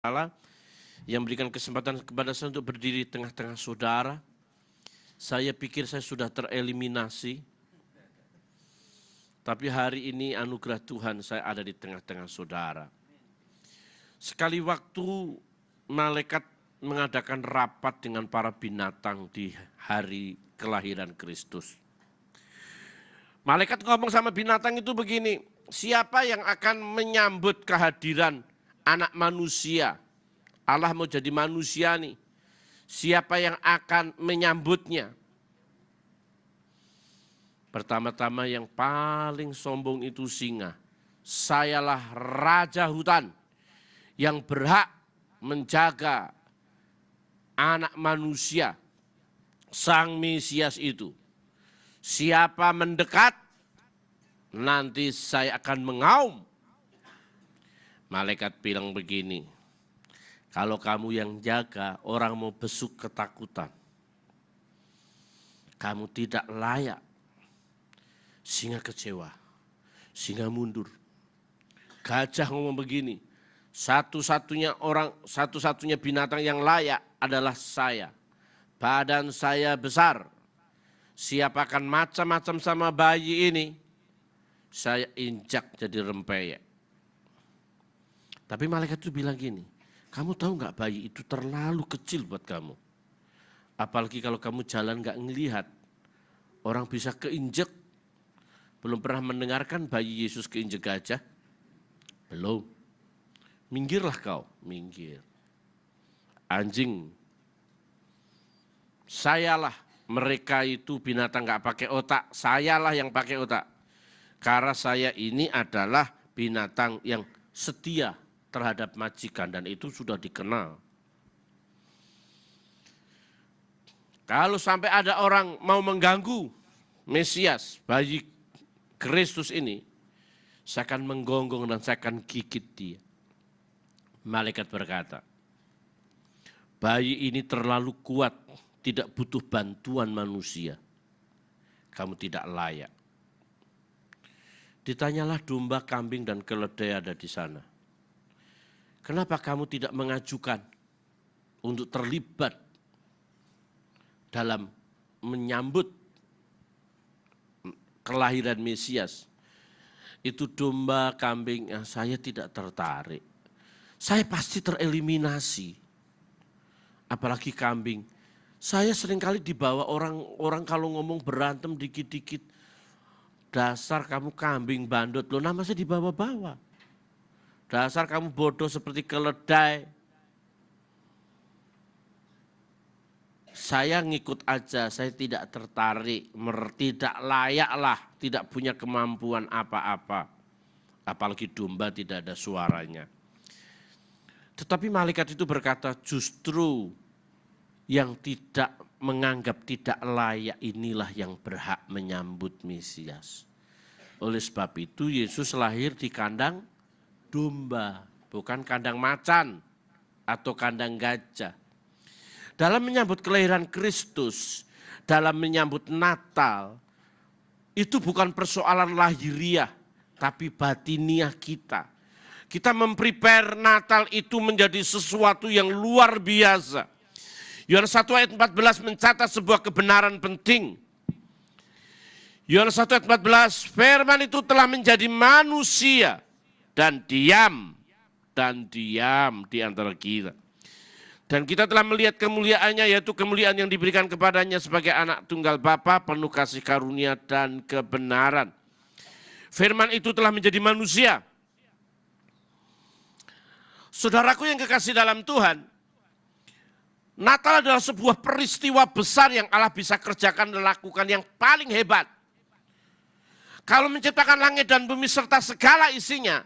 Allah yang berikan kesempatan kepada saya untuk berdiri di tengah-tengah saudara. Saya pikir saya sudah tereliminasi, tapi hari ini anugerah Tuhan saya ada di tengah-tengah saudara. Sekali waktu malaikat mengadakan rapat dengan para binatang di hari kelahiran Kristus. Malaikat ngomong sama binatang itu begini, siapa yang akan menyambut kehadiran anak manusia? Allah mau jadi manusia nih. Siapa yang akan menyambutnya? Pertama-tama yang paling sombong itu singa. Sayalah raja hutan yang berhak menjaga anak manusia, sang Mesias itu. Siapa mendekat, nanti saya akan mengaum. Malaikat bilang begini, kalau kamu yang jaga, orang mau besuk ketakutan. Kamu tidak layak. Singa kecewa, singa mundur. Gajah ngomong begini, satu-satunya binatang yang layak adalah saya. Badan saya besar. Siapa akan macam-macam sama bayi ini, saya injak jadi rempeyek. Tapi malaikat itu bilang gini, kamu tahu nggak bayi itu terlalu kecil buat kamu. Apalagi kalau kamu jalan nggak ngelihat, orang bisa keinjek. Belum pernah mendengarkan bayi Yesus keinjek gajah? Belum. Minggirlah kau, minggir. Anjing. Sayalah, mereka itu binatang nggak pakai otak, sayalah yang pakai otak. Karena saya ini adalah binatang yang setia terhadap majikan dan itu sudah dikenal. Kalau sampai ada orang mau mengganggu Mesias, bayi Kristus ini, saya akan menggonggong dan saya akan gigit dia. Malaikat berkata, bayi ini terlalu kuat, tidak butuh bantuan manusia. Kamu tidak layak. Ditanyalah domba, kambing, dan keledai ada di sana. Kenapa kamu tidak mengajukan untuk terlibat dalam menyambut kelahiran Mesias? Itu domba, kambing, saya tidak tertarik. Saya pasti tereliminasi. Apalagi kambing. Saya seringkali dibawa orang kalau ngomong berantem dikit-dikit. Dasar kamu kambing bandot, loh nama saya dibawa-bawa. Dasar kamu bodoh seperti keledai. Saya ngikut aja, saya tidak tertarik, tidak layak lah, tidak punya kemampuan apa-apa. Apalagi domba tidak ada suaranya. Tetapi malaikat itu berkata, justru yang tidak menganggap tidak layak inilah yang berhak menyambut Mesias. Oleh sebab itu Yesus lahir di kandang domba, bukan kandang macan atau kandang gajah. Dalam menyambut kelahiran Kristus, dalam menyambut Natal, itu bukan persoalan lahiriah, tapi batiniah kita. Kita memprepare Natal itu menjadi sesuatu yang luar biasa. Yohanes 1 ayat 14 mencatat sebuah kebenaran penting. Yohanes 1 ayat 14, firman itu telah menjadi manusia dan diam di antara kita. Dan kita telah melihat kemuliaannya, yaitu kemuliaan yang diberikan kepadanya sebagai anak tunggal Bapa, penuh kasih karunia dan kebenaran. Firman itu telah menjadi manusia. Saudaraku yang kekasih dalam Tuhan, Natal adalah sebuah peristiwa besar yang Allah bisa kerjakan dan lakukan yang paling hebat. Kalau menciptakan langit dan bumi serta segala isinya,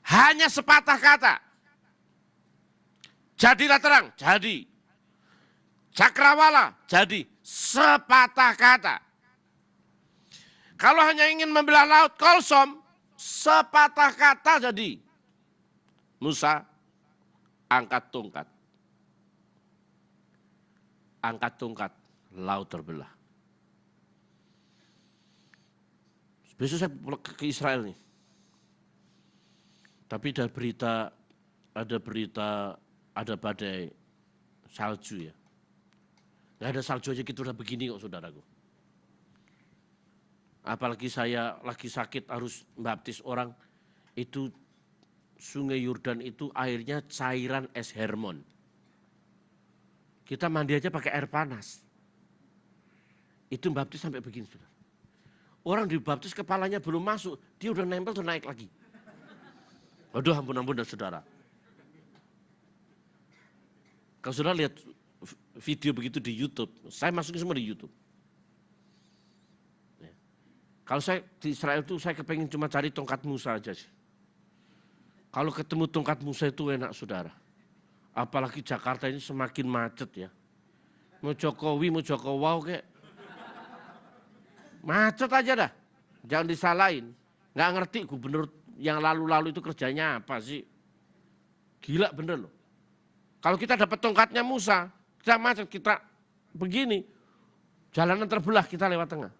hanya sepatah kata. Jadilah terang, jadi. Cakrawala, jadi. Sepatah kata. Kalau hanya ingin membelah laut Kolsom, sepatah kata jadi. Musa, angkat tongkat. Angkat tongkat, laut terbelah. Besok saya ke Israel nih. Tapi dari berita ada berita, ada badai salju ya. Nggak ada salju aja gitu udah begini kok saudaraku. Apalagi saya lagi sakit harus baptis orang, itu Sungai Yordan itu airnya cairan es Hermon. Kita mandi aja pakai air panas. Itu baptis sampai begini saudara. Orang dibaptis kepalanya belum masuk, dia udah nempel tuh naik lagi. Waduh ampun saudara. Kalau saudara lihat video begitu di YouTube, saya masukin semua di YouTube. Ya. Kalau saya di Israel itu saya kepengen cuma cari tongkat Musa aja sih. Kalau ketemu tongkat Musa itu enak saudara. Apalagi Jakarta ini semakin macet ya. Mau Jokowi, mau Jokowi kayak macet aja dah. Jangan disalahin. Nggak ngerti gubernur yang lalu-lalu itu kerjanya apa sih. Gila bener loh. Kalau kita dapat tongkatnya Musa, kita macet, kita begini. Jalanan terbelah, kita lewat tengah.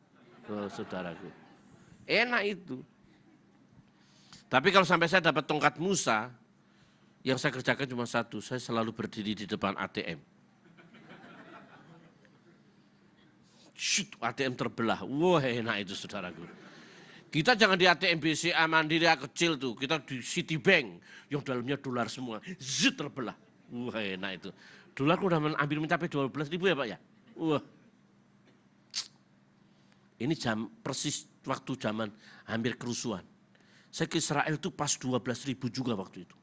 Oh, saudaraku. Enak itu. Tapi kalau sampai saya dapat tongkat Musa, yang saya kerjakan cuma satu, saya selalu berdiri di depan ATM. Shoot, ATM terbelah, wah enak itu saudaraku. Kita jangan di ATM BCA Mandiri kecil tuh, kita di Citibank yang dalamnya dolar semua, zut terbelah, wah enak itu. Dolar udah hampir mencapai 12.000 ya Pak ya, wah. Ini persis waktu zaman hampir kerusuhan. Saya ke Israel tuh pas 12.000 juga waktu itu.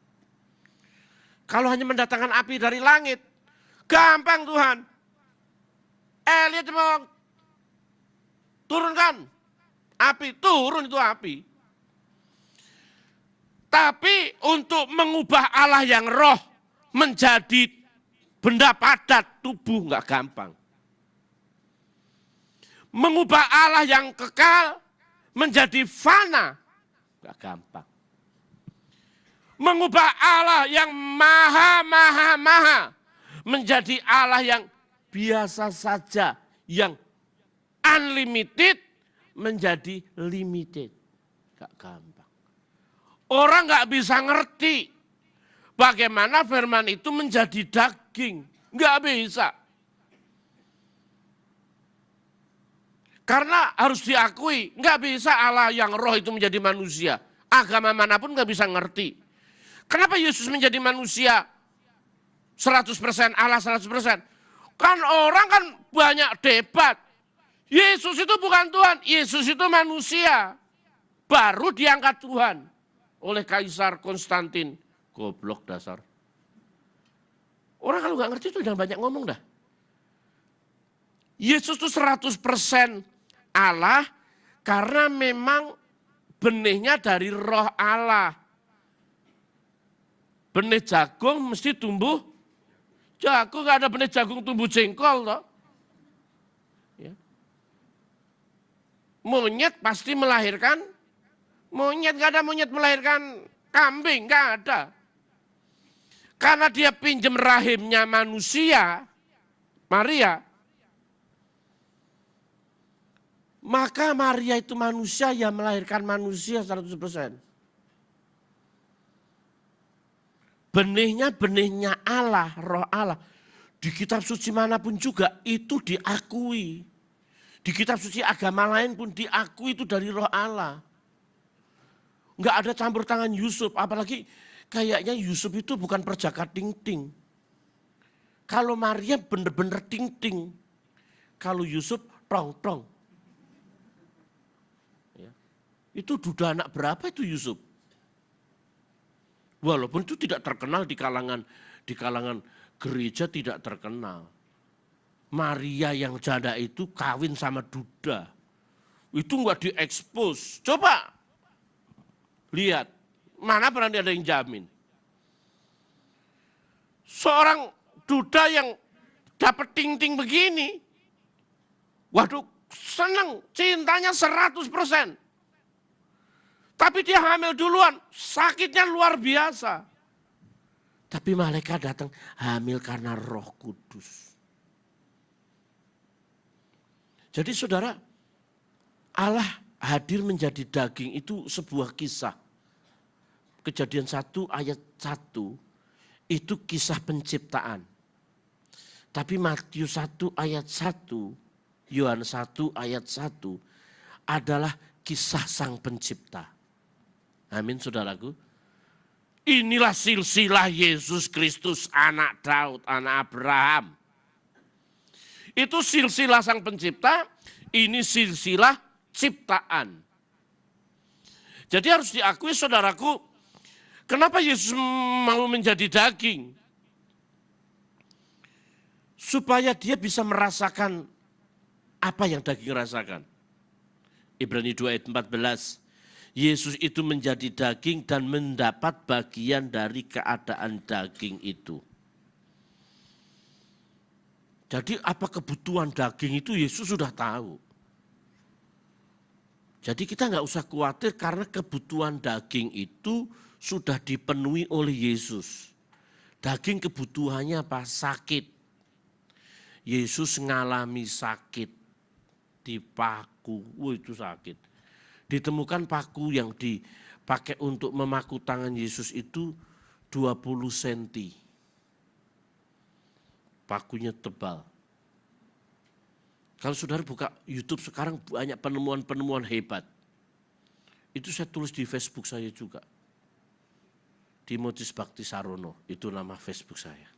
Kalau hanya mendatangkan api dari langit, gampang Tuhan. Lihat mau turunkan api, turun itu api. Tapi untuk mengubah Allah yang roh menjadi benda padat tubuh nggak gampang. Mengubah Allah yang kekal menjadi fana nggak gampang. Mengubah Allah yang maha menjadi Allah yang biasa saja, yang unlimited menjadi limited. Gak gampang. Orang gak bisa ngerti bagaimana firman itu menjadi daging. Gak bisa. Karena harus diakui, gak bisa Allah yang roh itu menjadi manusia. Agama manapun gak bisa ngerti. Kenapa Yesus menjadi manusia 100% Allah 100%? Kan orang kan banyak debat. Yesus itu bukan Tuhan, Yesus itu manusia. Baru diangkat Tuhan oleh Kaisar Konstantin. Goblok dasar. Orang kalau nggak ngerti itu jangan banyak ngomong dah. Yesus itu 100% Allah karena memang benihnya dari roh Allah. Benih jagung mesti tumbuh jagung, nggak ada benih jagung tumbuh jengkol toh. Monyet pasti melahirkan monyet, nggak ada monyet melahirkan kambing, nggak ada. Karena dia pinjam rahimnya manusia, Maria, maka Maria itu manusia yang melahirkan manusia 100%. Benihnya Allah, roh Allah. Di kitab suci manapun juga itu diakui. Di kitab suci agama lain pun diakui itu dari roh Allah. Enggak ada campur tangan Yusuf, apalagi kayaknya Yusuf itu bukan perjaka ting-ting. Kalau Maria bener-bener ting-ting. Kalau Yusuf tong-tong. Ya. Itu duda anak berapa itu Yusuf? Walaupun itu tidak terkenal di kalangan gereja, tidak terkenal. Maria yang janda itu kawin sama duda. Itu enggak diekspos. Coba lihat, mana pernah ada yang jamin. Seorang duda yang dapat ting-ting begini, waduh senang, cintanya 100%. Tapi dia hamil duluan, sakitnya luar biasa. Tapi malaikat datang, hamil karena Roh Kudus. Jadi saudara, Allah hadir menjadi daging itu sebuah kisah. Kejadian 1 ayat 1 itu kisah penciptaan. Tapi Matius 1 ayat 1, Yohanes 1 ayat 1 adalah kisah sang pencipta. Amin saudaraku. Inilah silsilah Yesus Kristus, anak Daud, anak Abraham. Itu silsilah sang pencipta, ini silsilah ciptaan. Jadi harus diakui saudaraku, kenapa Yesus mau menjadi daging? Supaya dia bisa merasakan apa yang daging rasakan. Ibrani 2 ayat 14. Yesus itu menjadi daging dan mendapat bagian dari keadaan daging itu. Jadi apa kebutuhan daging itu Yesus sudah tahu. Jadi kita nggak usah khawatir karena kebutuhan daging itu sudah dipenuhi oleh Yesus. Daging kebutuhannya apa? Sakit. Yesus ngalami sakit di paku, itu sakit. Ditemukan paku yang dipakai untuk memaku tangan Yesus itu 20 cm. Pakunya tebal. Kalau saudara buka YouTube sekarang banyak penemuan-penemuan hebat. Itu saya tulis di Facebook saya juga. Timotius Bakti Sarono, itu nama Facebook saya.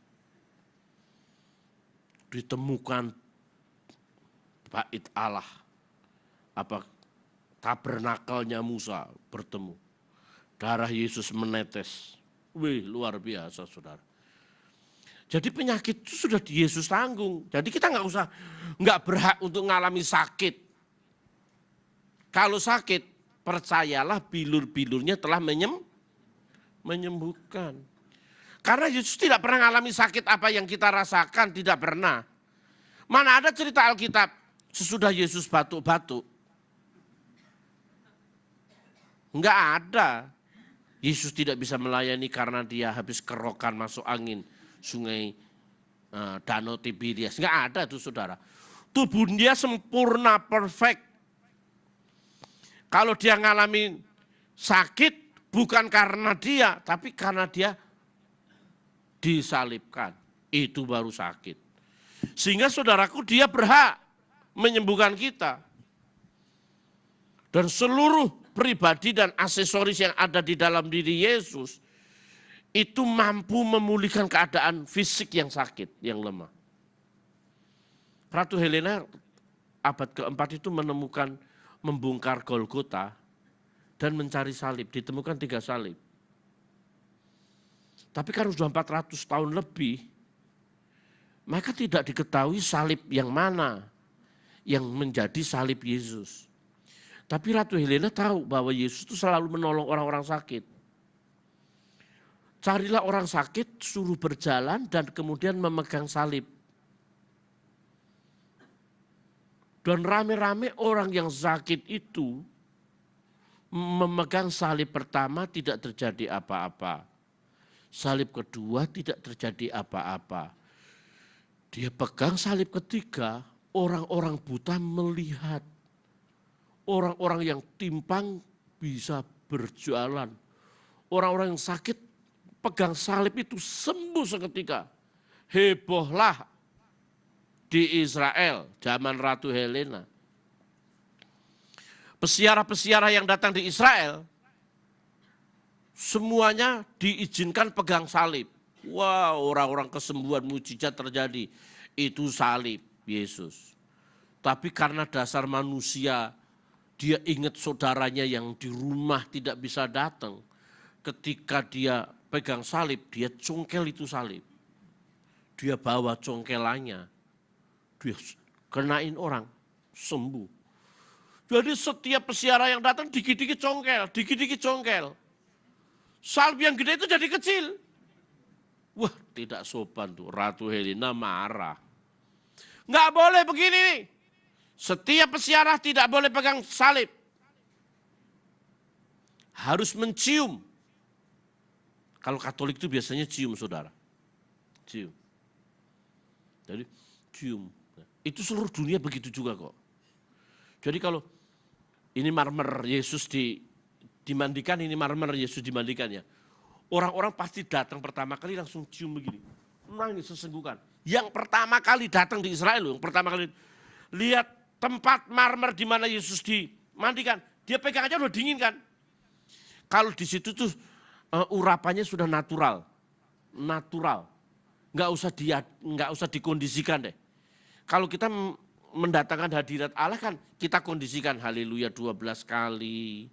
Ditemukan bait Allah, tabernakelnya Musa bertemu. Darah Yesus menetes. Wih, luar biasa saudara. Jadi penyakit itu sudah di Yesus tanggung. Jadi kita nggak berhak untuk mengalami sakit. Kalau sakit, percayalah bilur-bilurnya telah menyembuhkan. Karena Yesus tidak pernah mengalami sakit apa yang kita rasakan, tidak pernah. Mana ada cerita Alkitab sesudah Yesus batuk-batuk? Enggak ada. Yesus tidak bisa melayani karena dia habis kerokan masuk angin sungai Danau Tiberias. Enggak ada itu saudara. Tubuh dia sempurna, perfect. Kalau dia ngalamin sakit bukan karena dia, tapi karena dia disalibkan. Itu baru sakit. Sehingga saudaraku dia berhak menyembuhkan kita. Dan seluruh pribadi dan aksesoris yang ada di dalam diri Yesus itu mampu memulihkan keadaan fisik yang sakit, yang lemah. Ratu Helena abad keempat itu membongkar Golgota dan mencari salib, ditemukan 3 salib. Tapi karena sudah 400 tahun lebih, maka tidak diketahui salib yang mana yang menjadi salib Yesus. Tapi Ratu Helena tahu bahwa Yesus itu selalu menolong orang-orang sakit. Carilah orang sakit, suruh berjalan dan kemudian memegang salib. Dan rame-rame orang yang sakit itu memegang salib pertama tidak terjadi apa-apa. Salib kedua tidak terjadi apa-apa. Dia pegang salib ketiga, orang-orang buta melihat. Orang-orang yang timpang bisa berjalan. Orang-orang yang sakit pegang salib itu sembuh seketika. Hebohlah di Israel zaman Ratu Helena. Pesiara-pesiara yang datang di Israel semuanya diizinkan pegang salib. Wah, orang-orang kesembuhan mujizat terjadi. Itu salib Yesus. Tapi karena dasar manusia, dia ingat saudaranya yang di rumah tidak bisa datang. Ketika dia pegang salib, dia congkel itu salib. Dia bawa congkelannya. Dia kenain orang, sembuh. Jadi setiap pesiara yang datang dikit-dikit congkel, dikit-dikit congkel. Salib yang gede itu jadi kecil. Wah, tidak sopan tuh. Ratu Helena marah. Nggak boleh begini nih. Setiap pesiara tidak boleh pegang salib. Harus mencium. Kalau Katolik itu biasanya cium, saudara. Cium. Jadi cium. Itu seluruh dunia begitu juga kok. Jadi kalau ini marmer Yesus dimandikan, ini marmer Yesus dimandikan ya. Orang-orang pasti datang pertama kali langsung cium begini. Nangis sesenggukan. Yang pertama kali datang di Israel loh, yang pertama kali lihat tempat marmer di mana Yesus dimandikan. Dia pegang aja udah dingin kan. Kalau di situ tuh urapannya sudah natural. Natural. Nggak usah dikondisikan deh. Kalau kita mendatangkan hadirat Allah kan kita kondisikan haleluya 12 kali,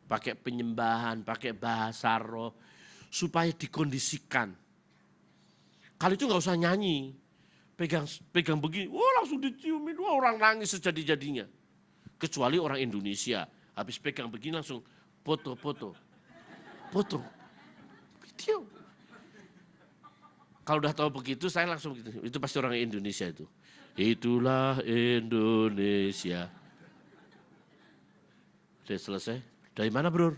pakai penyembahan, pakai bahasa roh, supaya dikondisikan. Kalau itu nggak usah nyanyi, pegang begini, wah langsung diciumin, wah orang nangis sejadi-jadinya. Kecuali orang Indonesia, habis pegang begini langsung foto, video. Kalau udah tahu begitu saya langsung begitu, itu pasti orang Indonesia itu. Itulah Indonesia. Udah selesai. Dari mana bro?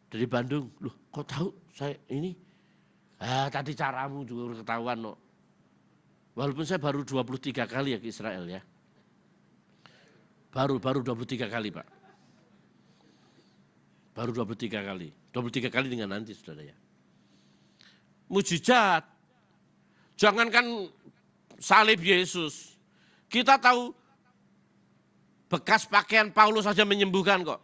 Dari Bandung. Loh kok tahu saya ini? Tadi caramu juga ketahuan no. Walaupun saya baru 23 kali ya ke Israel ya. Baru 23 kali Pak. Baru 23 kali. 23 kali dengan nanti saudara ya. Mujizat. Jangankan salib Yesus. Kita tahu bekas pakaian Paulus saja menyembuhkan kok.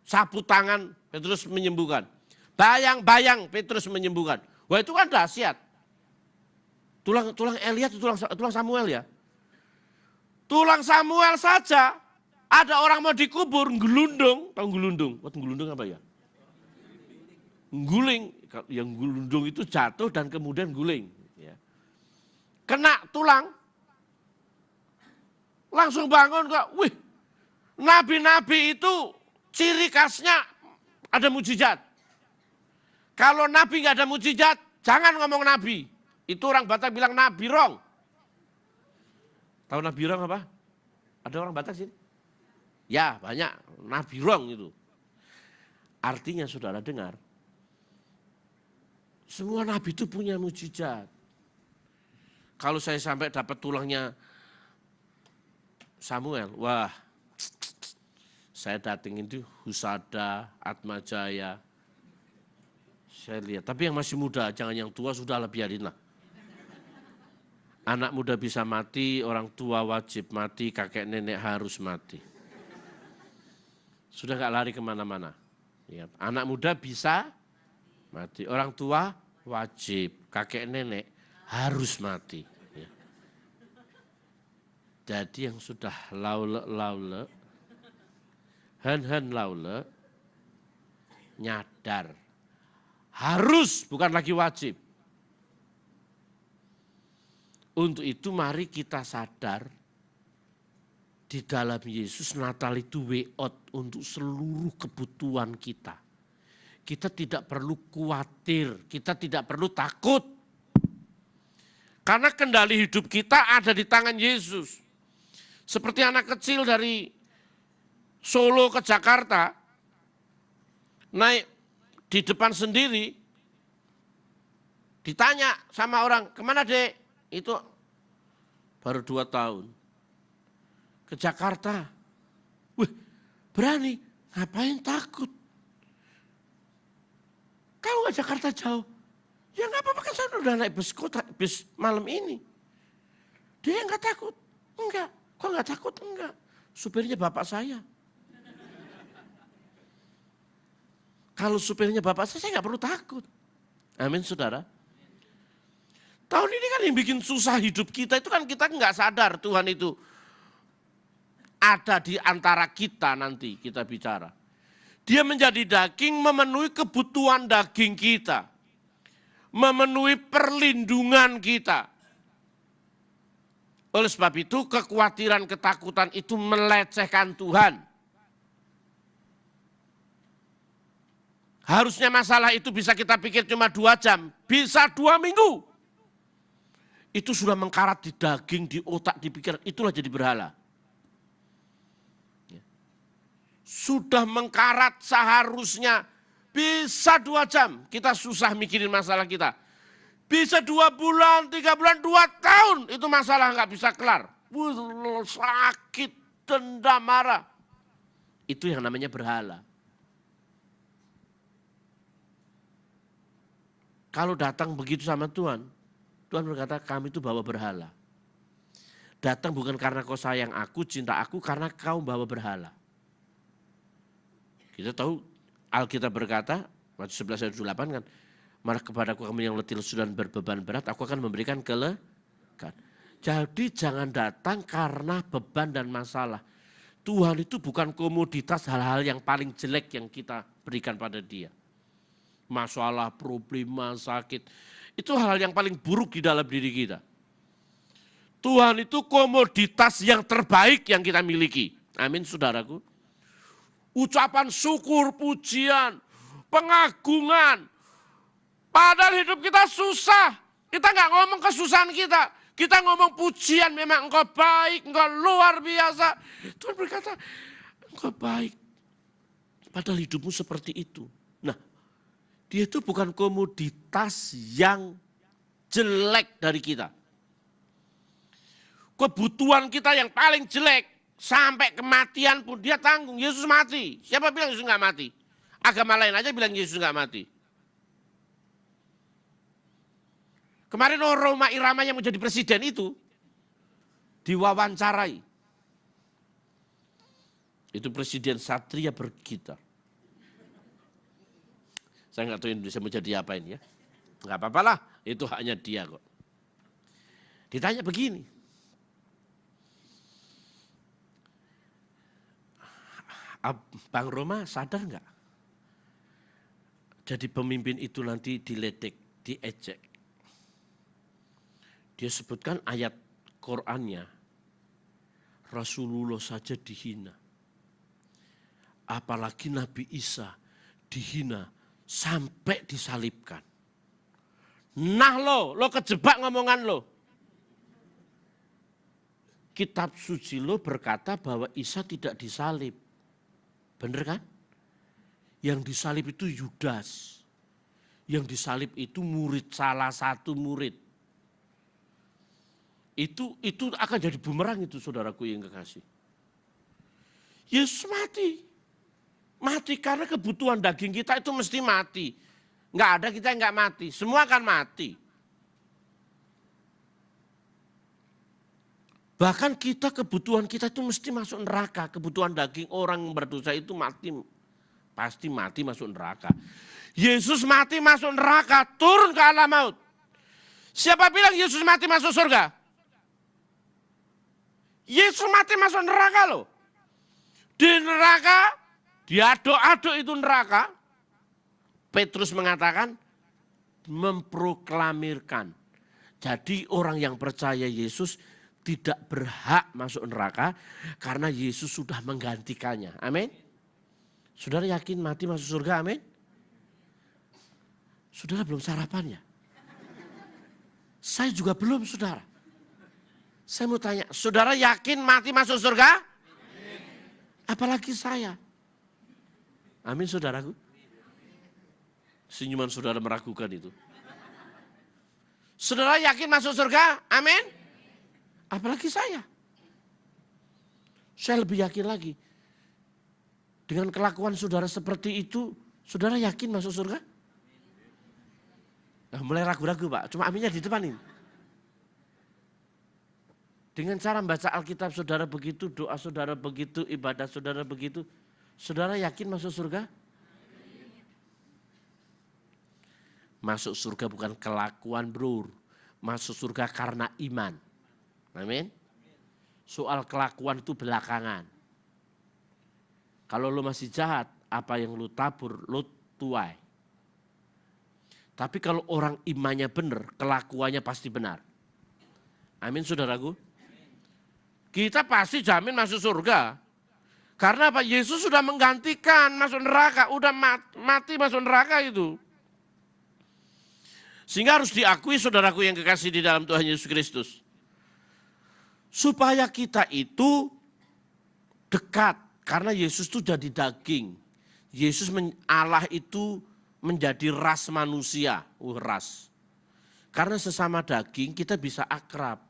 Sapu tangan Petrus menyembuhkan. Bayang-bayang Petrus menyembuhkan. Wah itu kan dahsyat. Tulang Elia itu tulang Samuel ya. Tulang Samuel saja ada orang mau dikubur gelundung. Tahu gelundung? Waktu gelundung apa ya? Guling. Yang gelundung itu jatuh dan kemudian guling. Kena tulang, langsung bangun kok. Wih, nabi-nabi itu ciri khasnya ada mujizat. Kalau nabi nggak ada mujizat, jangan ngomong nabi. Itu orang Batak bilang nabi rong. Tahu nabi rong apa? Ada orang Batak sini? Ya banyak, nabi rong itu. Artinya saudara dengar, semua nabi itu punya mujizat. Kalau saya sampai dapat tulangnya Samuel, wah saya datengin itu Husada, Atmajaya. Saya lihat, tapi yang masih muda, jangan yang tua sudah lah biarin lah. Anak muda bisa mati, orang tua wajib mati, kakek nenek harus mati. Sudah gak lari kemana-mana. Ya, anak muda bisa mati, orang tua wajib, kakek nenek harus mati. Ya. Jadi yang sudah laule, hen laule, nyadar. Harus, bukan lagi wajib. Untuk itu mari kita sadar, di dalam Yesus Natal itu way out untuk seluruh kebutuhan kita. Kita tidak perlu khawatir, kita tidak perlu takut. Karena kendali hidup kita ada di tangan Yesus. Seperti anak kecil dari Solo ke Jakarta, naik di depan sendiri, ditanya sama orang, kemana dek? Itu baru 2 tahun. Ke Jakarta. Wih, berani, ngapain takut? Kau nggak Jakarta jauh? Ya nggak apa-apa kan saya udah naik bus malam ini. Dia nggak takut? Enggak. Kok nggak takut? Enggak. Supirnya bapak saya. Kalau supirnya bapak saya nggak perlu takut. Amin saudara. Tahun ini kan yang bikin susah hidup kita itu kan kita nggak sadar Tuhan itu ada di antara kita nanti kita bicara. Dia menjadi daging memenuhi kebutuhan daging kita. Memenuhi perlindungan kita. Oleh sebab itu kekhawatiran, ketakutan itu melecehkan Tuhan. Harusnya masalah itu bisa kita pikir cuma 2 jam, bisa 2 minggu. Itu sudah mengkarat di daging, di otak, di pikiran, itulah jadi berhala. Sudah mengkarat seharusnya bisa 2 jam kita susah mikirin masalah kita. Bisa 2 bulan, 3 bulan, 2 tahun itu masalah nggak bisa kelar. Sakit, dendam, marah. Itu yang namanya berhala. kalau datang begitu sama Tuhan, Tuhan berkata kami itu bawa berhala. Datang bukan karena kau sayang aku, cinta aku, karena kau bawa berhala. Kita tahu Alkitab berkata, Matius 11 ayat 8 kan, mari kepadaku kami yang letih lesu dan berbeban berat, aku akan memberikan kelegaan. Jadi jangan datang karena beban dan masalah. Tuhan itu bukan komoditas hal-hal yang paling jelek yang kita berikan pada dia. Masalah, problema, sakit. Itu hal yang paling buruk di dalam diri kita. Tuhan itu komoditas yang terbaik yang kita miliki. Amin saudaraku. Ucapan syukur, pujian, pengagungan. Padahal hidup kita susah. Kita nggak ngomong kesusahan kita. Kita ngomong pujian, memang engkau baik, engkau luar biasa. Tuhan berkata, engkau baik. Padahal hidupmu seperti itu. Nah, dia itu bukan komoditas yang jelek dari kita. Kebutuhan kita yang paling jelek, sampai kematian pun dia tanggung. Yesus mati. Siapa bilang Yesus nggak mati? Agama lain aja bilang Yesus nggak mati. Kemarin Roma Irama yang menjadi presiden itu diwawancarai. Itu presiden Satria bergitar. Saya nggak tahu Indonesia mau jadi apain ya. Nggak apa-apa lah, itu haknya dia kok. Ditanya begini. Bang Roma sadar nggak? Jadi pemimpin itu nanti diledek, diejek. Dia sebutkan ayat Qur'annya, Rasulullah saja dihina. Apalagi Nabi Isa dihina sampai disalibkan. Nah lo kejebak ngomongan lo. Kitab suci lo berkata bahwa Isa tidak disalib. Bener kan? Yang disalib itu Yudas. Yang disalib itu murid, salah satu murid. Itu akan jadi bumerang itu saudaraku yang kekasih. Yesus mati. Mati karena kebutuhan daging kita itu mesti mati. Enggak ada kita yang enggak mati, semua akan mati. Bahkan kita kebutuhan kita itu mesti masuk neraka. Kebutuhan daging orang yang berdosa itu mati. Pasti mati masuk neraka. Yesus mati masuk neraka, turun ke alam maut. Siapa bilang Yesus mati masuk surga? Yesus mati masuk neraka loh. Di neraka, diaduk-aduk itu neraka. Petrus mengatakan, memproklamirkan. Jadi orang yang percaya Yesus tidak berhak masuk neraka karena Yesus sudah menggantikannya. Amin. Saudara yakin mati masuk surga? Amin. Saudara belum sarapan ya? Saya juga belum saudara. Saya mau tanya, saudara yakin mati masuk surga? Amin. Apalagi saya. Amin saudaraku. Senyuman saudara meragukan itu. Saudara yakin masuk surga? Amin. Apalagi saya. Saya lebih yakin lagi. Dengan kelakuan saudara seperti itu, saudara yakin masuk surga? Nah, mulai ragu-ragu Pak, cuma aminnya di depan ini. Dengan cara membaca Alkitab saudara begitu, doa saudara begitu, ibadah saudara begitu, saudara yakin masuk surga? Masuk surga bukan kelakuan bro, masuk surga karena iman. Amin. Soal kelakuan itu belakangan. Kalau lo masih jahat, apa yang lo tabur, lo tuai. Tapi kalau orang imannya benar, kelakuannya pasti benar. Amin saudaraku. Kita pasti jamin masuk surga. Karena apa? Yesus sudah menggantikan masuk neraka. Udah mati masuk neraka itu. Sehingga harus diakui saudaraku yang kekasih di dalam Tuhan Yesus Kristus. Supaya kita itu dekat. Karena Yesus itu jadi daging. Yesus Allah itu menjadi ras manusia. Ras. Karena sesama daging kita bisa akrab.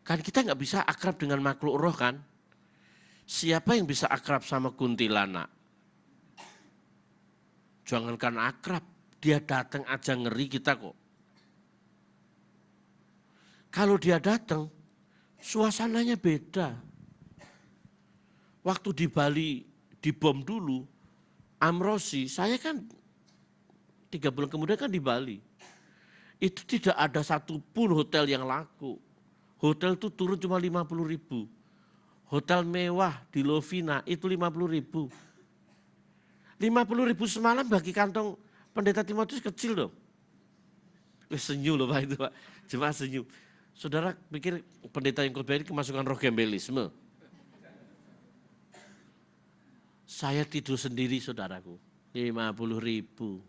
Kan kita nggak bisa akrab dengan makhluk roh kan? Siapa yang bisa akrab sama kuntilanak? Jangankan akrab, Dia datang aja ngeri kita kok. Kalau dia datang, suasananya beda. Waktu di Bali dibom dulu, Amrosi, saya kan 3 bulan kemudian kan di Bali. Itu tidak ada satupun hotel yang laku. Hotel itu turun cuma 50.000. Hotel mewah di Lovina itu 50.000. 50.000 semalam bagi kantong Pendeta Timotius kecil dong. Senyum loh Pak itu Pak, cuma senyum. Saudara pikir pendeta yang khotbah ini kemasukan roh gembelisme. Saya tidur sendiri saudaraku, 50.000.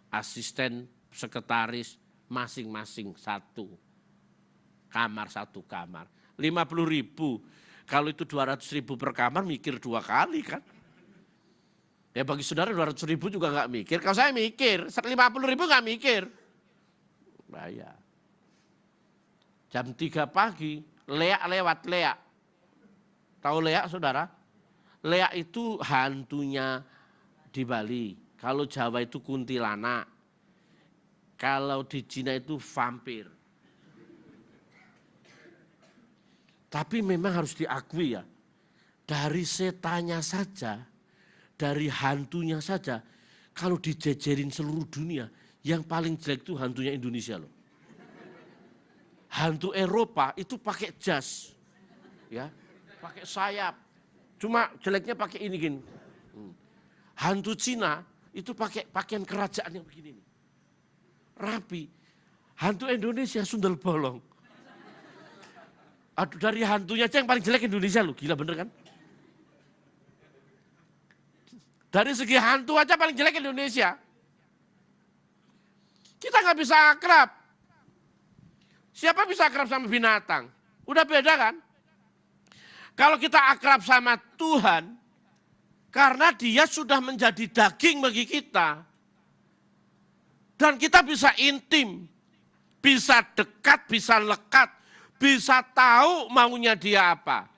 Asisten, sekretaris, masing-masing satu kamar. 50.000, kalau itu 200.000 per kamar mikir 2 kali kan. Ya bagi saudara 200.000 juga nggak mikir, kalau saya mikir, 50.000 nggak mikir. Bahaya. Jam 3 pagi, Lea lewat Lea. Tahu Lea saudara? Lea itu hantunya di Bali. Kalau Jawa itu kuntilanak. Kalau di Cina itu vampir. Tapi memang harus diakui ya, dari setannya saja, dari hantunya saja, kalau dijejerin seluruh dunia, yang paling jelek itu hantunya Indonesia loh. Hantu Eropa itu pakai jas, ya, pakai sayap, cuma jeleknya pakai ini gini. Hantu Cina itu pakai pakaian kerajaan yang begini nih, rapi. Hantu Indonesia sundel bolong. Aduh, dari hantunya aja yang paling jelek Indonesia loh, gila bener kan? Dari segi hantu aja paling jelek Indonesia. Kita nggak bisa akrab. Siapa bisa akrab sama binatang? Udah beda kan? Kalau kita akrab sama Tuhan, karena dia sudah menjadi daging bagi kita. Dan kita bisa intim, bisa dekat, bisa lekat, bisa tahu maunya dia apa.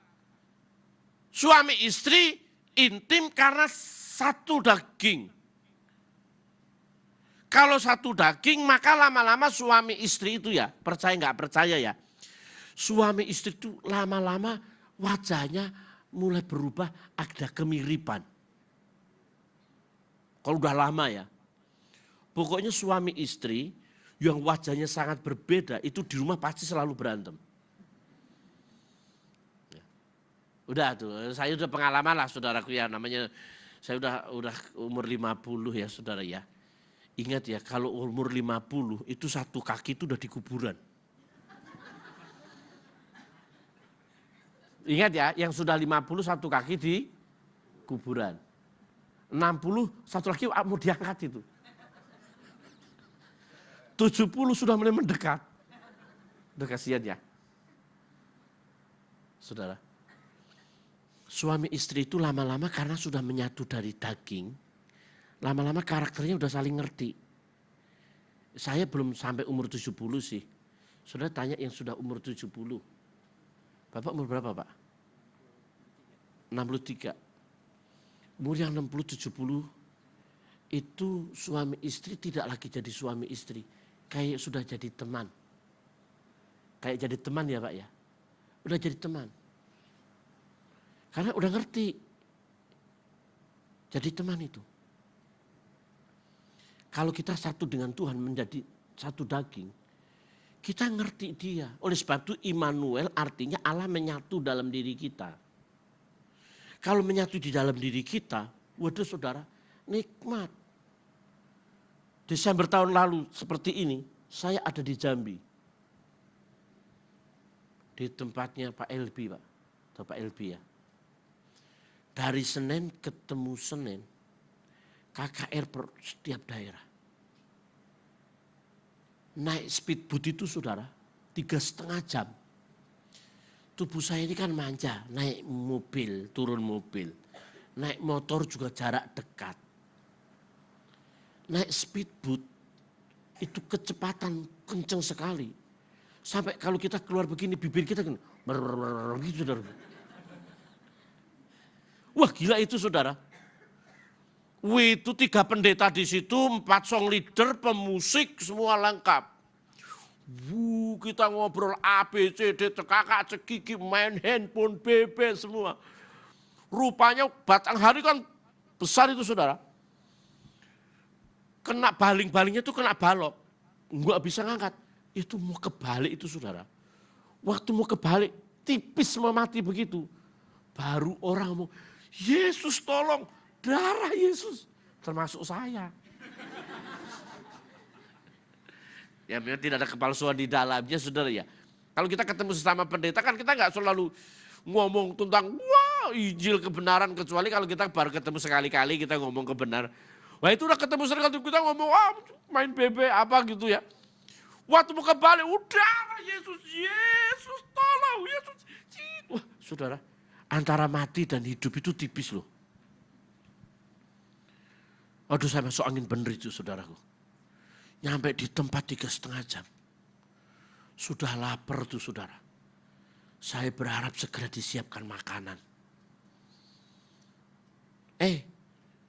Suami istri intim karena satu daging. Kalau satu daging maka lama-lama suami istri itu ya, percaya nggak percaya ya. Suami istri itu lama-lama wajahnya mulai berubah, ada kemiripan. Kalau udah lama ya. Pokoknya suami istri yang wajahnya sangat berbeda itu di rumah pasti selalu berantem. Udah tuh, saya udah pengalaman lah saudaraku ya, namanya saya udah umur 50 ya saudara ya. Ingat ya, kalau umur 50 itu satu kaki itu udah di kuburan. Ingat ya, yang sudah 50 satu kaki di kuburan. 60 satu lagi mau diangkat itu. 70 sudah mulai mendekat. Udah kasihan ya. Saudara. Suami istri itu lama-lama karena sudah menyatu dari daging, lama-lama karakternya udah saling ngerti. Saya belum sampai umur 70 sih. Saudara tanya yang sudah umur 70. Bapak umur berapa Pak? 63. Umur yang 60-70 itu suami istri tidak lagi jadi suami istri. Kayak sudah jadi teman. Kayak jadi teman ya Pak ya. Udah jadi teman. Karena udah ngerti. Jadi teman itu. Kalau kita satu dengan Tuhan menjadi satu daging, kita ngerti dia. Oleh sebab itu Immanuel artinya Allah menyatu dalam diri kita. Kalau menyatu di dalam diri kita, waduh saudara, nikmat. Desember tahun lalu seperti ini, saya ada di Jambi. Di tempatnya Pak Elbi Pak. Atau Pak Elbi ya. Dari Senin ketemu Senin, KKR per setiap daerah. Naik speedboat itu saudara, 3,5 jam. Tubuh saya ini kan manja, naik mobil, turun mobil. Naik motor juga jarak dekat. Naik speedboat, itu kecepatan kenceng sekali. Sampai kalau kita keluar begini, bibir kita gitu saudara. Wah gila itu saudara. Wih, itu 3 pendeta di situ, 4 song leader, pemusik, semua lengkap. Kita ngobrol A, B, C, D, kakak, cekiki, main handphone, BB semua. Rupanya batang hari kan besar itu saudara. Kena baling-balingnya itu kena balok. Enggak bisa ngangkat. Itu mau kebalik itu saudara. Waktu mau kebalik, tipis mau mati begitu. Baru orang mau, Yesus tolong, darah Yesus. Termasuk saya. Ya memang tidak ada kepalsuan di dalamnya saudara ya. Kalau kita ketemu sesama pendeta kan kita nggak selalu ngomong tentang wah Injil kebenaran. Kecuali kalau kita baru ketemu sekali-kali kita ngomong kebenaran. Wah itu udah ketemu sekali kita ngomong main BB apa gitu ya. Waktu mau kembali udah Yesus, Yesus tolong, Yesus. Wah saudara antara mati dan hidup itu tipis loh. Aduh saya masuk angin bener itu saudaraku. Nyampe di tempat 3,5 jam. Sudah lapar tuh saudara. Saya berharap segera disiapkan makanan.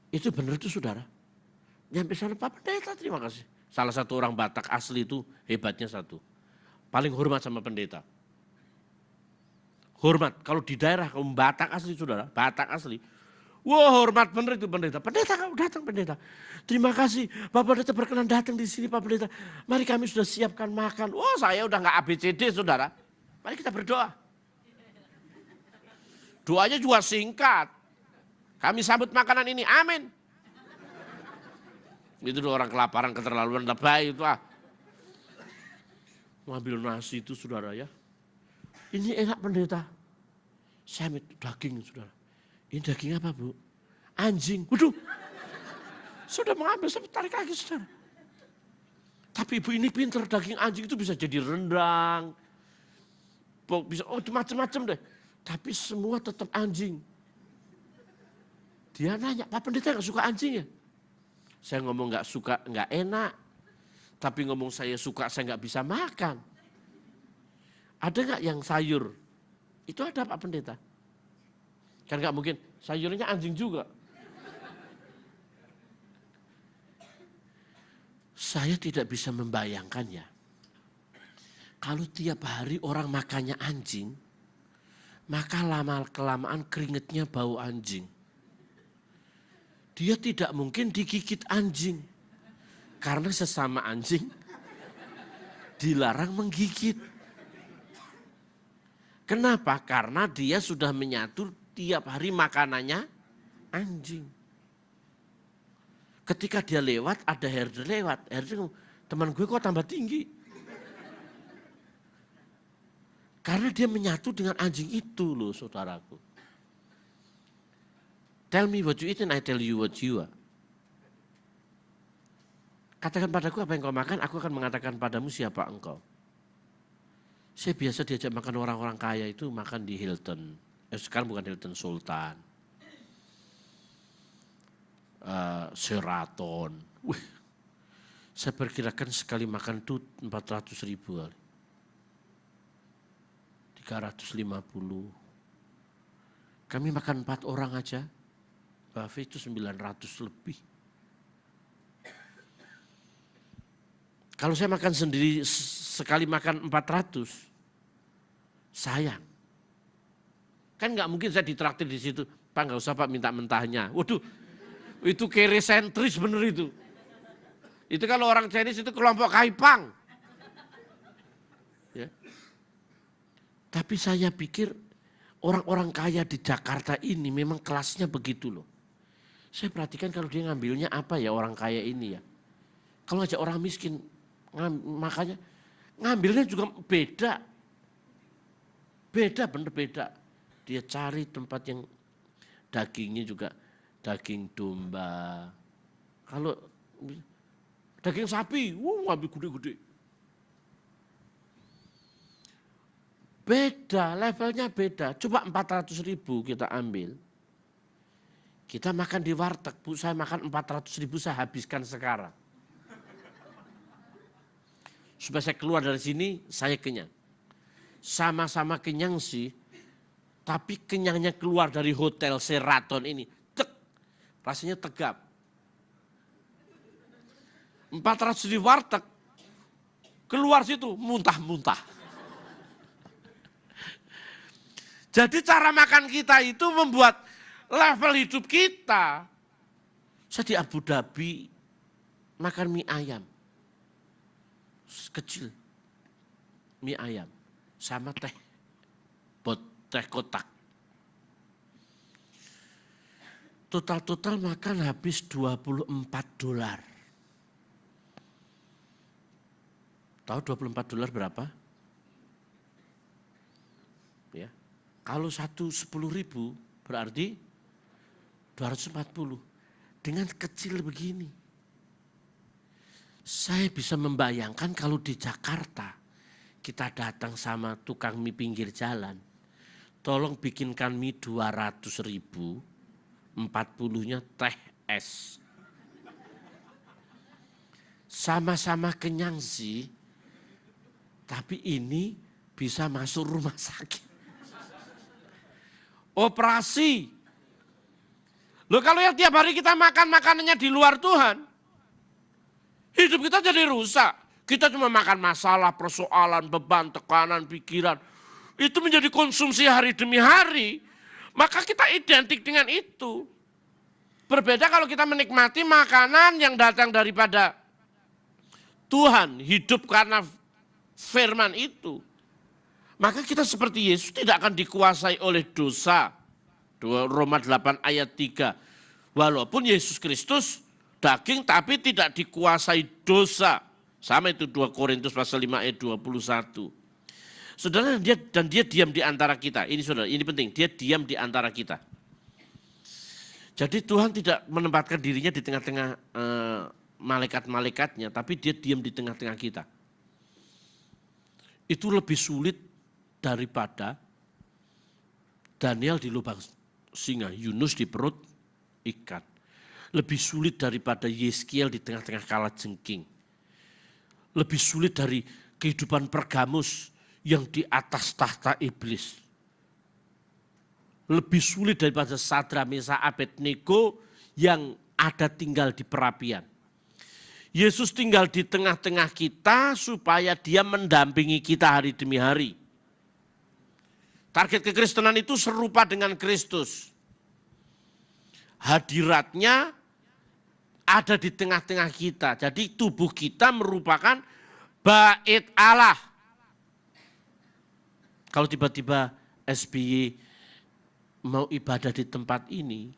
Itu benar itu saudara. Nyampe sana Pak Pendeta terima kasih. Salah satu orang Batak asli itu hebatnya satu. Paling hormat sama pendeta. Hormat. Kalau di daerah kaum Batak asli saudara. Batak asli. Wah hormat bener itu pendeta. Pendeta kamu datang pendeta. Terima kasih Pak Pendeta berkenan datang di sini Pak Pendeta. Mari kami sudah siapkan makan. Wah saya udah gak ABCD saudara. Mari kita berdoa. Doanya juga singkat. Kami sambut makanan ini. Amin. Itu orang kelaparan keterlaluan lebay itu Ngambil nasi itu saudara ya. Ini enak pendeta. Saya ambil daging saudara. Ini daging apa bu? Anjing. Waduh. Sudah mengambil, saya tarik lagi saudara. Tapi ibu ini pintar, daging anjing itu bisa jadi rendang. Bisa macam-macam deh. Tapi semua tetap anjing. Dia nanya, Pak Pendeta gak suka anjing ya? Saya ngomong gak suka, gak enak. Tapi ngomong saya suka, saya gak bisa makan. Ada gak yang sayur? Itu ada Pak Pendeta. Kan gak mungkin, sayurnya anjing juga. Saya tidak bisa membayangkannya. Kalau tiap hari orang makannya anjing, maka lama-kelamaan keringetnya bau anjing. Dia tidak mungkin digigit anjing. Karena sesama anjing dilarang menggigit. Kenapa? Karena dia sudah menyatu tiap hari makanannya anjing. Ketika dia lewat, ada herder lewat. Herder ngomong, teman gue kok tambah tinggi. Karena dia menyatu dengan anjing itu loh saudaraku. Tell me what you eat and I tell you what you are. Katakan padaku apa yang kau makan, aku akan mengatakan padamu siapa engkau. Saya biasa diajak makan orang-orang kaya itu makan di Hilton. Sekarang bukan Hilton, Sultan. Sheraton. Wih, saya perkirakan sekali makan itu 400.000 kali. 350. Kami makan 4 orang aja. Buffet itu 900 lebih. Kalau saya makan sendiri sekali makan 400, sayang. Kan nggak mungkin saya ditraktir di situ. Pak nggak usah Pak minta mentahnya. Waduh, itu kere sentris bener itu. Itu kalau orang Chinese itu kelompok kaipang. Ya. Tapi saya pikir orang-orang kaya di Jakarta ini memang kelasnya begitu loh. Saya perhatikan kalau dia ngambilnya apa ya orang kaya ini ya. Kalau aja orang miskin makanya ngambilnya juga beda. Beda bener beda. Dia cari tempat yang dagingnya juga daging domba. Kalau daging sapi, ngambil gede-gede. Beda, levelnya beda. Coba 400.000 kita ambil. Kita makan di warteg, Bu, saya makan 400.000 saya habiskan sekarang. Supaya saya keluar dari sini, saya kenyang. Sama-sama kenyang sih, tapi kenyangnya keluar dari hotel Sheraton ini, rasanya tegap. 400 di warteg, keluar situ muntah-muntah. Jadi cara makan kita itu membuat level hidup kita. Saya di Abu Dhabi makan mie ayam. Kecil. Mie ayam. Sama teh. Teh kotak. Total makan habis $24. Tahu $24 berapa? Ya. Kalau satu 10.000 berarti 240. Dengan kecil begini. Saya bisa membayangkan kalau di Jakarta kita datang sama tukang mie pinggir jalan. Tolong bikinkan mie 200.000, 40-nya teh es. Sama-sama kenyang sih, tapi ini bisa masuk rumah sakit. Operasi. Loh kalau yang tiap hari kita makan makanannya di luar Tuhan, hidup kita jadi rusak. Kita cuma makan masalah, persoalan, beban, tekanan, pikiran. Itu menjadi konsumsi hari demi hari. Maka kita identik dengan itu. Berbeda kalau kita menikmati makanan yang datang daripada Tuhan. Hidup karena firman itu. Maka kita seperti Yesus tidak akan dikuasai oleh dosa. Roma 8 ayat 3. Walaupun Yesus Kristus daging tapi tidak dikuasai dosa. Sama itu 2 Korintus pasal 5 ayat 21. Saudara, dia diam di antara kita. Ini saudara, ini penting. Dia diam di antara kita. Jadi Tuhan tidak menempatkan dirinya di tengah-tengah malaikat-malaikatnya. Tapi dia diam di tengah-tengah kita. Itu lebih sulit daripada Daniel di lubang singa, Yunus di perut ikan. Lebih sulit daripada Yeskiel di tengah-tengah kalajengking. Lebih sulit dari kehidupan Pergamus yang di atas tahta iblis. Lebih sulit daripada Sadra, Mesakh, Abednego yang ada tinggal di perapian. Yesus tinggal di tengah-tengah kita supaya dia mendampingi kita hari demi hari. Target kekristenan itu serupa dengan Kristus. Hadiratnya ada di tengah-tengah kita. Jadi tubuh kita merupakan bait Allah. Kalau tiba-tiba SBY mau ibadah di tempat ini,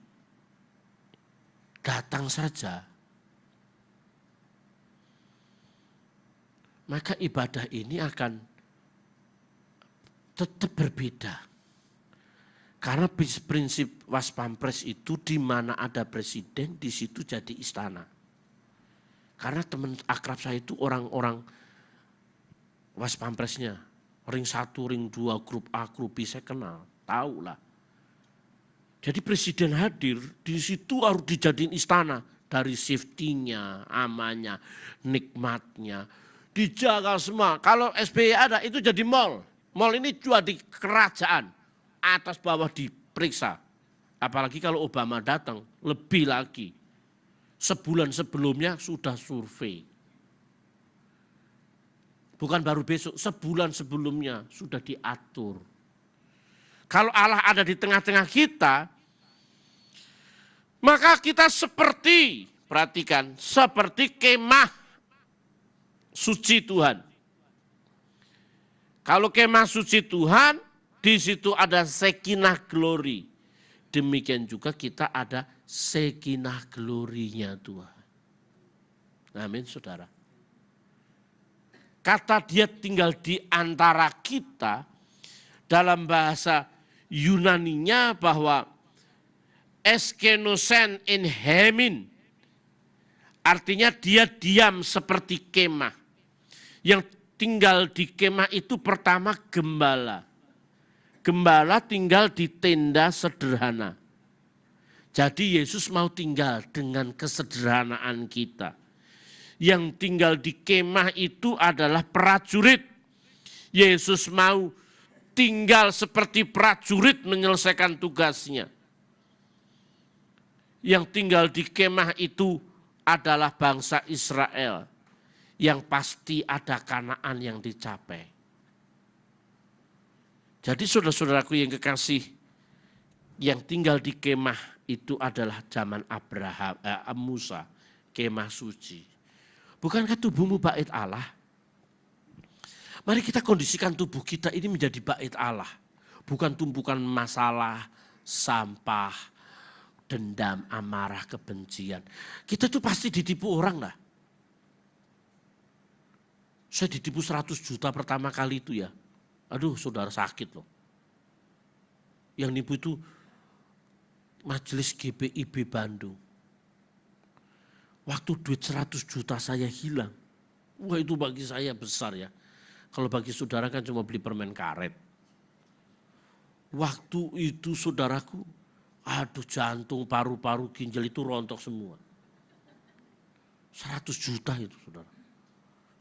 datang saja. Maka ibadah ini akan tetap berbeda. Karena prinsip Waspampres itu di mana ada presiden, di situ jadi istana. Karena teman akrab saya itu orang-orang Waspampresnya. Ring 1, ring 2, grup A, grup B saya kenal, tahu lah. Jadi presiden hadir, di situ harus dijadiin istana. Dari safety-nya, amannya, nikmatnya. Dijaga semua. Kalau SBY ada itu jadi mall. Mall ini juga di kerajaan. Atas bawah diperiksa. Apalagi kalau Obama datang, lebih lagi. Sebulan sebelumnya sudah survei. Bukan baru besok, sebulan sebelumnya sudah diatur. Kalau Allah ada di tengah-tengah kita, maka kita seperti, perhatikan, seperti kemah suci Tuhan. Kalau kemah suci Tuhan, di situ ada Shekinah glory. Demikian juga kita ada Shekinah glory-nya Tuhan. Amin, saudara. Kata dia tinggal di antara kita, dalam bahasa Yunaninya bahwa eskenosen in hemin. Artinya dia diam seperti kemah. Yang tinggal di kemah itu pertama gembala. Gembala tinggal di tenda sederhana. Jadi Yesus mau tinggal dengan kesederhanaan kita. Yang tinggal di kemah itu adalah prajurit. Yesus mau tinggal seperti prajurit menyelesaikan tugasnya. Yang tinggal di kemah itu adalah bangsa Israel yang pasti ada Kanaan yang dicapai. Jadi saudara-saudaraku yang kekasih, yang tinggal di kemah itu adalah zaman Musa, kemah suci. Bukankah tubuhmu bait Allah? Mari kita kondisikan tubuh kita ini menjadi bait Allah. Bukan tumpukan masalah, sampah, dendam, amarah, kebencian. Kita tuh pasti ditipu orang lah. Saya ditipu 100 juta pertama kali itu ya. Aduh saudara sakit loh. Yang nipu itu Majelis GPIB Bandung. Waktu duit 100 juta saya hilang. Wah itu bagi saya besar ya. Kalau bagi saudara kan cuma beli permen karet. Waktu itu saudaraku, aduh jantung, paru-paru, ginjal itu rontok semua. 100 juta itu saudara.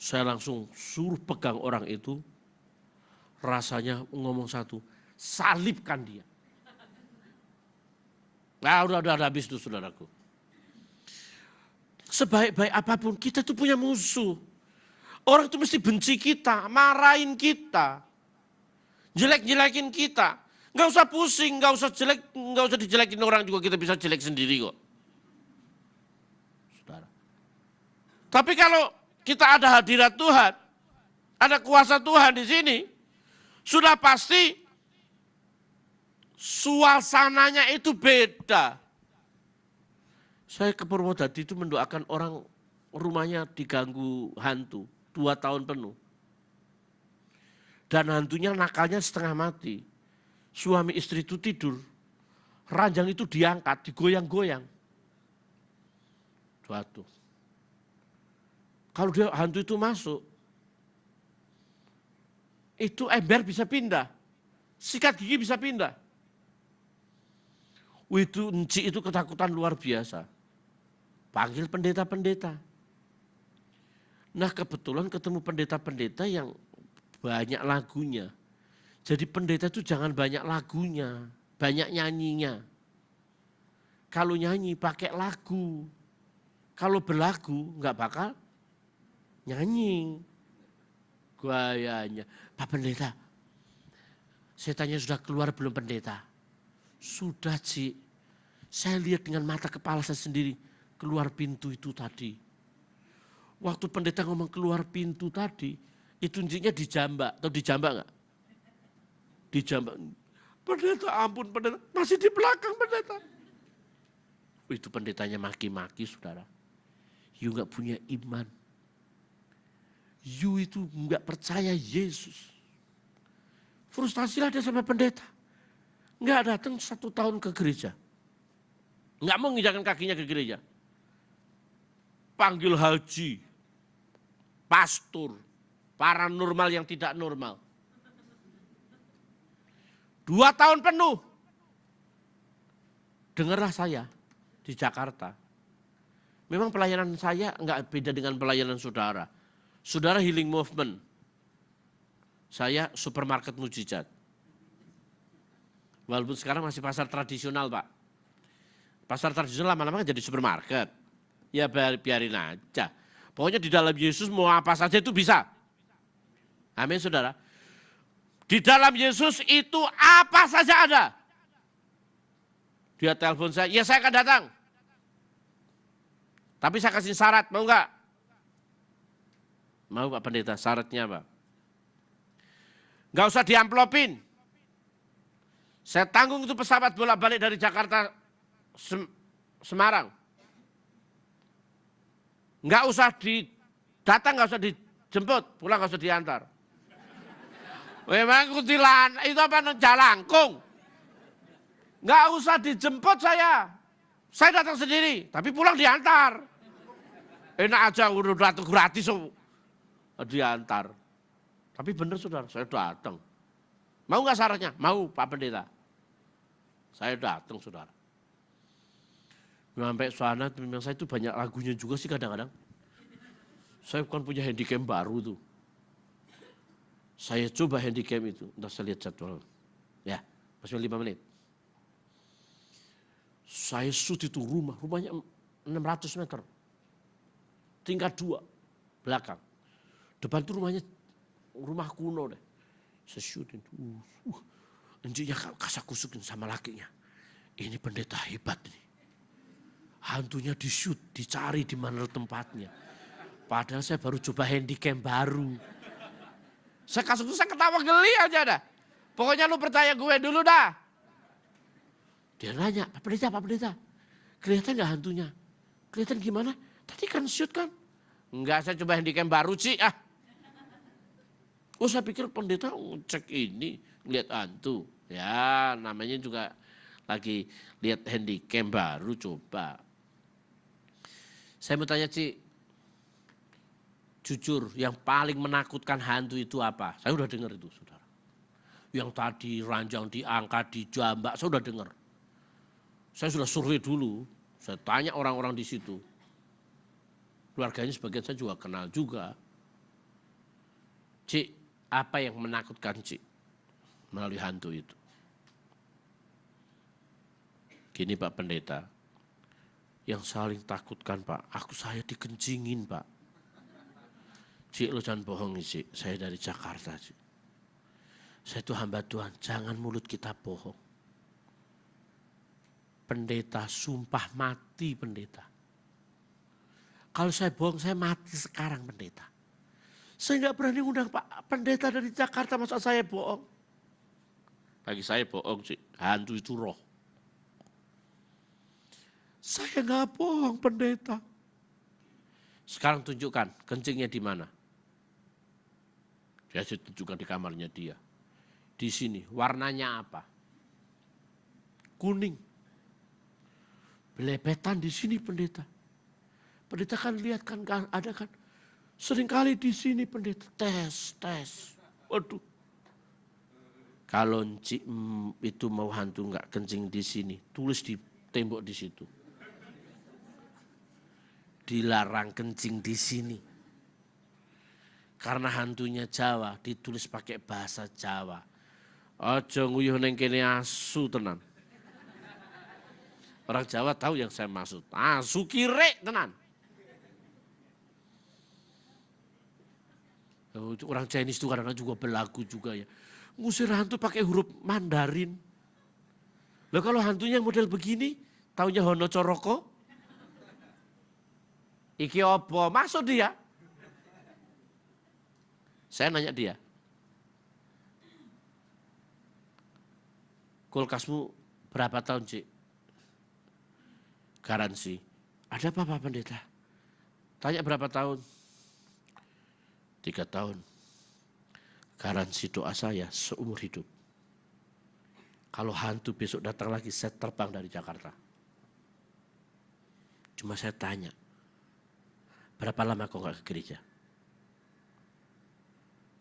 Saya langsung suruh pegang orang itu, rasanya ngomong satu, salibkan dia. Nah udah habis itu saudaraku. Sebaik-baik apapun kita tuh punya musuh. Orang tuh mesti benci kita, marahin kita, jelek-jelekin kita. Nggak usah pusing, nggak usah dijelekin orang juga, kita bisa jelek sendiri kok. Saudara. Tapi kalau kita ada hadirat Tuhan, ada kuasa Tuhan di sini, sudah pasti suasananya itu beda. Saya ke Purwodadi itu mendoakan orang rumahnya diganggu hantu 2 tahun penuh. Dan hantunya nakalnya setengah mati. Suami istri itu tidur, ranjang itu diangkat, digoyang-goyang. Jatuh. Kalau dia hantu itu masuk, itu ember bisa pindah, sikat gigi bisa pindah. Itu Enci itu ketakutan luar biasa. Panggil pendeta-pendeta. Nah kebetulan ketemu pendeta-pendeta yang banyak lagunya. Jadi pendeta itu jangan banyak lagunya, banyak nyanyinya. Kalau nyanyi pakai lagu, kalau berlagu nggak bakal nyanyi. Gayanya, Pak Pendeta, setannya sudah keluar belum pendeta? Sudah Ci, saya lihat dengan mata kepala saya sendiri keluar pintu itu tadi. Waktu pendeta ngomong keluar pintu tadi, itu intinya dijambak, atau dijambak enggak? Dijambak. Pendeta ampun pendeta, masih di belakang pendeta. Itu pendetanya maki-maki saudara. You enggak punya iman. You itu enggak percaya Yesus. Frustasilah dia sama pendeta. Enggak datang 1 tahun ke gereja. Enggak mau nginjakan kakinya ke gereja. Panggil haji, pastor, paranormal yang tidak normal. 2 tahun penuh. Dengarlah saya di Jakarta. Memang pelayanan saya enggak beda dengan pelayanan saudara. Saudara healing movement. Saya supermarket mujizat. Walaupun sekarang masih pasar tradisional Pak. Pasar tradisional lama-lama jadi supermarket. Ya biarin aja. Pokoknya di dalam Yesus mau apa saja itu bisa. Amin saudara. Di dalam Yesus itu apa saja ada. Dia telepon saya, ya saya akan datang. Tapi saya kasih syarat, mau enggak? Mau Pak Pendeta, syaratnya apa? Enggak usah diamplopin. Saya tanggung itu pesawat bolak-balik dari Jakarta Semarang. Enggak usah datang, enggak usah dijemput, pulang enggak usah diantar. Memang kutilan, itu apa jalangkung. Enggak usah dijemput saya datang sendiri, tapi pulang diantar. Enak aja udah datang gratis diantar. Tapi benar saudara, saya datang. Mau enggak syaratnya? Mau Pak Pendeta. Saya datang saudara. Sampai sana memang saya itu banyak lagunya juga sih kadang-kadang. Saya bukan punya handycam baru tuh. Saya coba handycam itu, entah saya lihat jadwal. Ya, masih 5 menit. Saya shoot itu rumahnya 600 meter. tingkat 2 belakang. Depan tuh rumah kuno deh. Saya syuting. Enciknya kasak kusukin sama lakinya. Ini pendeta hebat nih. Hantunya di-shoot, dicari di mana tempatnya. Padahal saya baru coba handycam baru. Saya ketawa geli aja dah. Pokoknya lu percaya gue dulu dah. Dia nanya, Pak Pendeta. Kelihatan gak hantunya? Kelihatan gimana? Tadi kan shoot kan? Enggak, saya coba handycam baru sih. Saya pikir pendeta cek ini, lihat hantu. Ya namanya juga lagi lihat handycam baru coba. Saya mau tanya Ci, jujur yang paling menakutkan hantu itu apa? Saya udah dengar itu saudara. Yang tadi ranjang diangkat, dijambak, saya udah dengar. Saya sudah survei dulu, saya tanya orang-orang di situ. Keluarganya sebagian saya juga kenal juga. Cik, apa yang menakutkan Cik melalui hantu itu? Gini Pak Pendeta, yang saling takutkan Pak, saya dikencingin Pak. Cik lo jangan bohong Cik, saya dari Jakarta Cik. Saya itu hamba Tuhan, jangan mulut kita bohong. Pendeta sumpah mati pendeta. Kalau saya bohong saya mati sekarang pendeta. Saya nggak berani undang Pak Pendeta dari Jakarta, masa saya bohong. Bagi saya bohong sih, hantu itu roh. Saya nggak bohong pendeta. Sekarang tunjukkan kencingnya di mana. Dia tunjukkan di kamarnya dia. Di sini warnanya apa? Kuning. Belepetan di sini pendeta. Pendeta kan lihat kan ada kan. Seringkali di sini pendeta tes. Waduh. Kalau itu mau hantu nggak kencing di sini, tulis di tembok di situ. Dilarang kencing di sini. Karena hantunya Jawa, ditulis pakai bahasa Jawa. Aja nguyuh neng kene asu tenan. Orang Jawa tahu yang saya maksud. Asu kire tenan. Orang Chinese itu kadang-kadang juga berlagu juga ya. Ngusir hantu pakai huruf Mandarin. Loh kalau hantunya model begini, taunya Hono Coroko. Iki opo? Maksud dia. Saya nanya dia. Kulkasmu berapa tahun Cik? Garansi. Ada apa Pak Pendeta? Tanya berapa tahun? 3 tahun. Garansi doa saya seumur hidup. Kalau hantu besok datang lagi, saya terbang dari Jakarta. Cuma saya tanya, berapa lama kau gak ke gereja?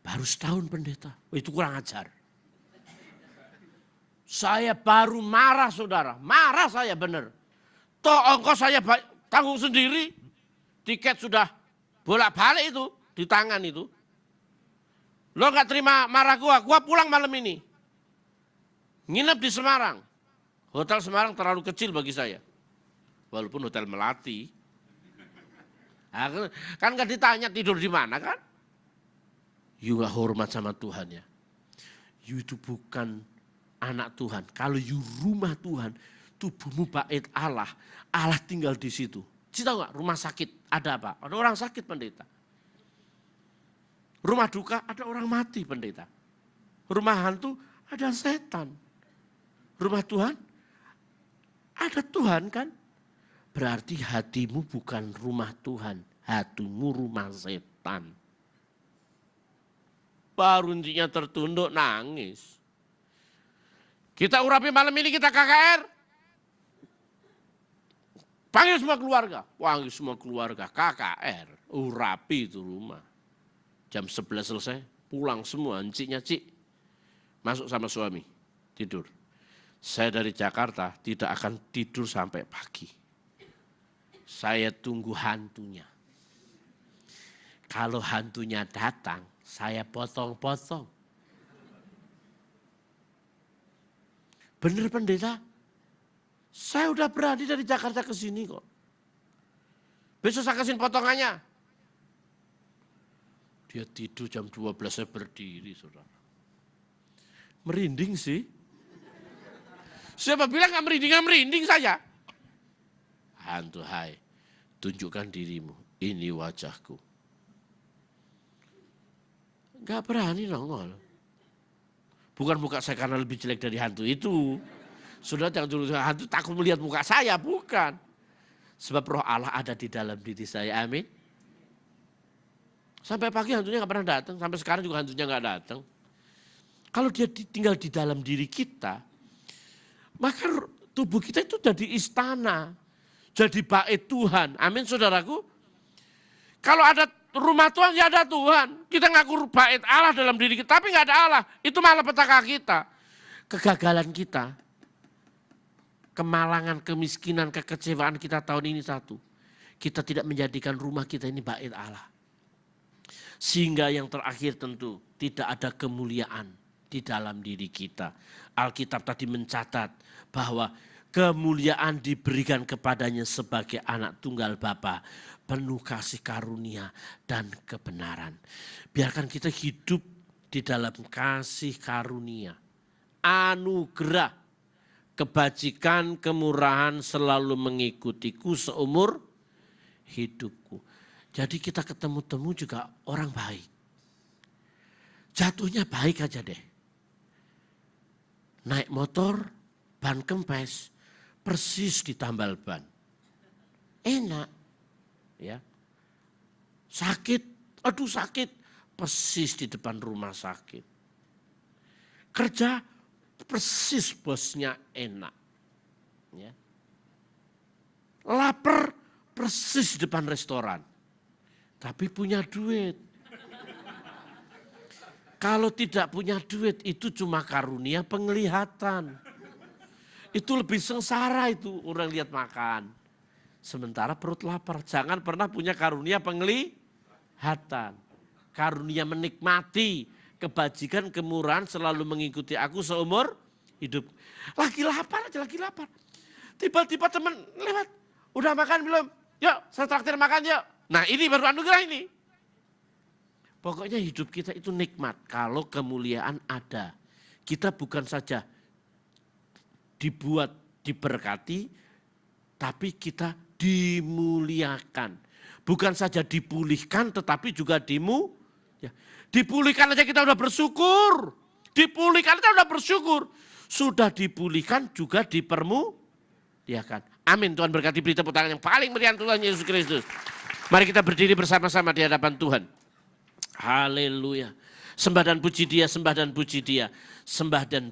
Baru setahun pendeta. Itu kurang ajar. Saya baru marah saudara. Marah saya benar. Toh ongkos saya tanggung sendiri. Tiket sudah bolak-balik itu. Di tangan itu. Lo gak terima marah gua pulang malam ini. Nginep di Semarang. Hotel Semarang terlalu kecil bagi saya. Walaupun hotel Melati. Nah, kan gak ditanya tidur di mana kan. You gak hormat sama Tuhan ya. You itu bukan anak Tuhan. Kalau you rumah Tuhan, tubuhmu bait Allah. Allah tinggal di situ. Cita gak rumah sakit ada apa? Ada orang sakit pendeta. Rumah duka ada orang mati pendeta. Rumah hantu ada setan. Rumah Tuhan ada Tuhan kan. Berarti hatimu bukan rumah Tuhan. Hatimu rumah setan. Baru intinya tertunduk nangis. Kita urapi malam ini kita KKR. Panggil semua keluarga. Panggil semua keluarga KKR. Urapi itu rumah. Jam 11 selesai, pulang semua, enciknya Cik. Masuk sama suami, tidur. Saya dari Jakarta tidak akan tidur sampai pagi. Saya tunggu hantunya. Kalau hantunya datang, saya potong-potong. Bener pendeta? Saya udah berani dari Jakarta ke sini kok. Besok saya kasih potongannya. Dia tidur jam 12 saya berdiri, saudara. Merinding sih. Siapa bilang nggak merinding saya. Hantu, hai, tunjukkan dirimu, ini wajahku. Gak berani nongol. Bukan muka saya karena lebih jelek dari hantu itu. Saudara jangan dulu hantu takut melihat muka saya, bukan. Sebab roh Allah ada di dalam diri saya, amin. Sampai pagi hantunya gak pernah datang, sampai sekarang juga hantunya gak datang. Kalau dia tinggal di dalam diri kita, maka tubuh kita itu jadi istana, jadi bait Tuhan, amin saudaraku. Kalau ada rumah Tuhan, ya ada Tuhan. Kita ngaku bait Allah dalam diri kita, tapi gak ada Allah. Itu malah petaka kita. Kegagalan kita, kemalangan, kemiskinan, kekecewaan kita tahun ini satu. Kita tidak menjadikan rumah kita ini bait Allah. Sehingga yang terakhir tentu tidak ada kemuliaan di dalam diri kita. Alkitab tadi mencatat bahwa kemuliaan diberikan kepadanya sebagai anak tunggal Bapa, penuh kasih karunia dan kebenaran. Biarkan kita hidup di dalam kasih karunia, anugerah, kebajikan, kemurahan selalu mengikutiku seumur hidupku. Jadi kita ketemu-temu juga orang baik. Jatuhnya baik aja deh. Naik motor, ban kempes, persis ditambal ban. Enak. Ya. Sakit, aduh sakit, persis di depan rumah sakit. Kerja, persis bosnya enak. Ya. Lapar, persis di depan restoran. Tapi punya duit. Kalau tidak punya duit itu cuma karunia penglihatan. Itu lebih sengsara itu orang lihat makan. Sementara perut lapar. Jangan pernah punya karunia penglihatan. Karunia menikmati kebajikan, kemurahan selalu mengikuti aku seumur hidup. Lagi lapar aja, lagi lapar. Tiba-tiba teman lewat. Udah makan belum? Yuk saya traktir makan yuk. Nah ini baru anugerah ini. Pokoknya hidup kita itu nikmat kalau kemuliaan ada. Kita bukan saja dibuat diberkati, tapi kita dimuliakan. Bukan saja dipulihkan tetapi juga dipulihkan aja kita udah bersyukur. Dipulihkan aja udah bersyukur. Sudah dipulihkan juga dipermuliakan. Amin. Tuhan berkati, beri tepuk tangan yang paling meriah Tuhan Yesus Kristus. Mari kita berdiri bersama-sama di hadapan Tuhan. Haleluya. Sembah dan puji Dia, sembah dan puji Dia. Sembah dan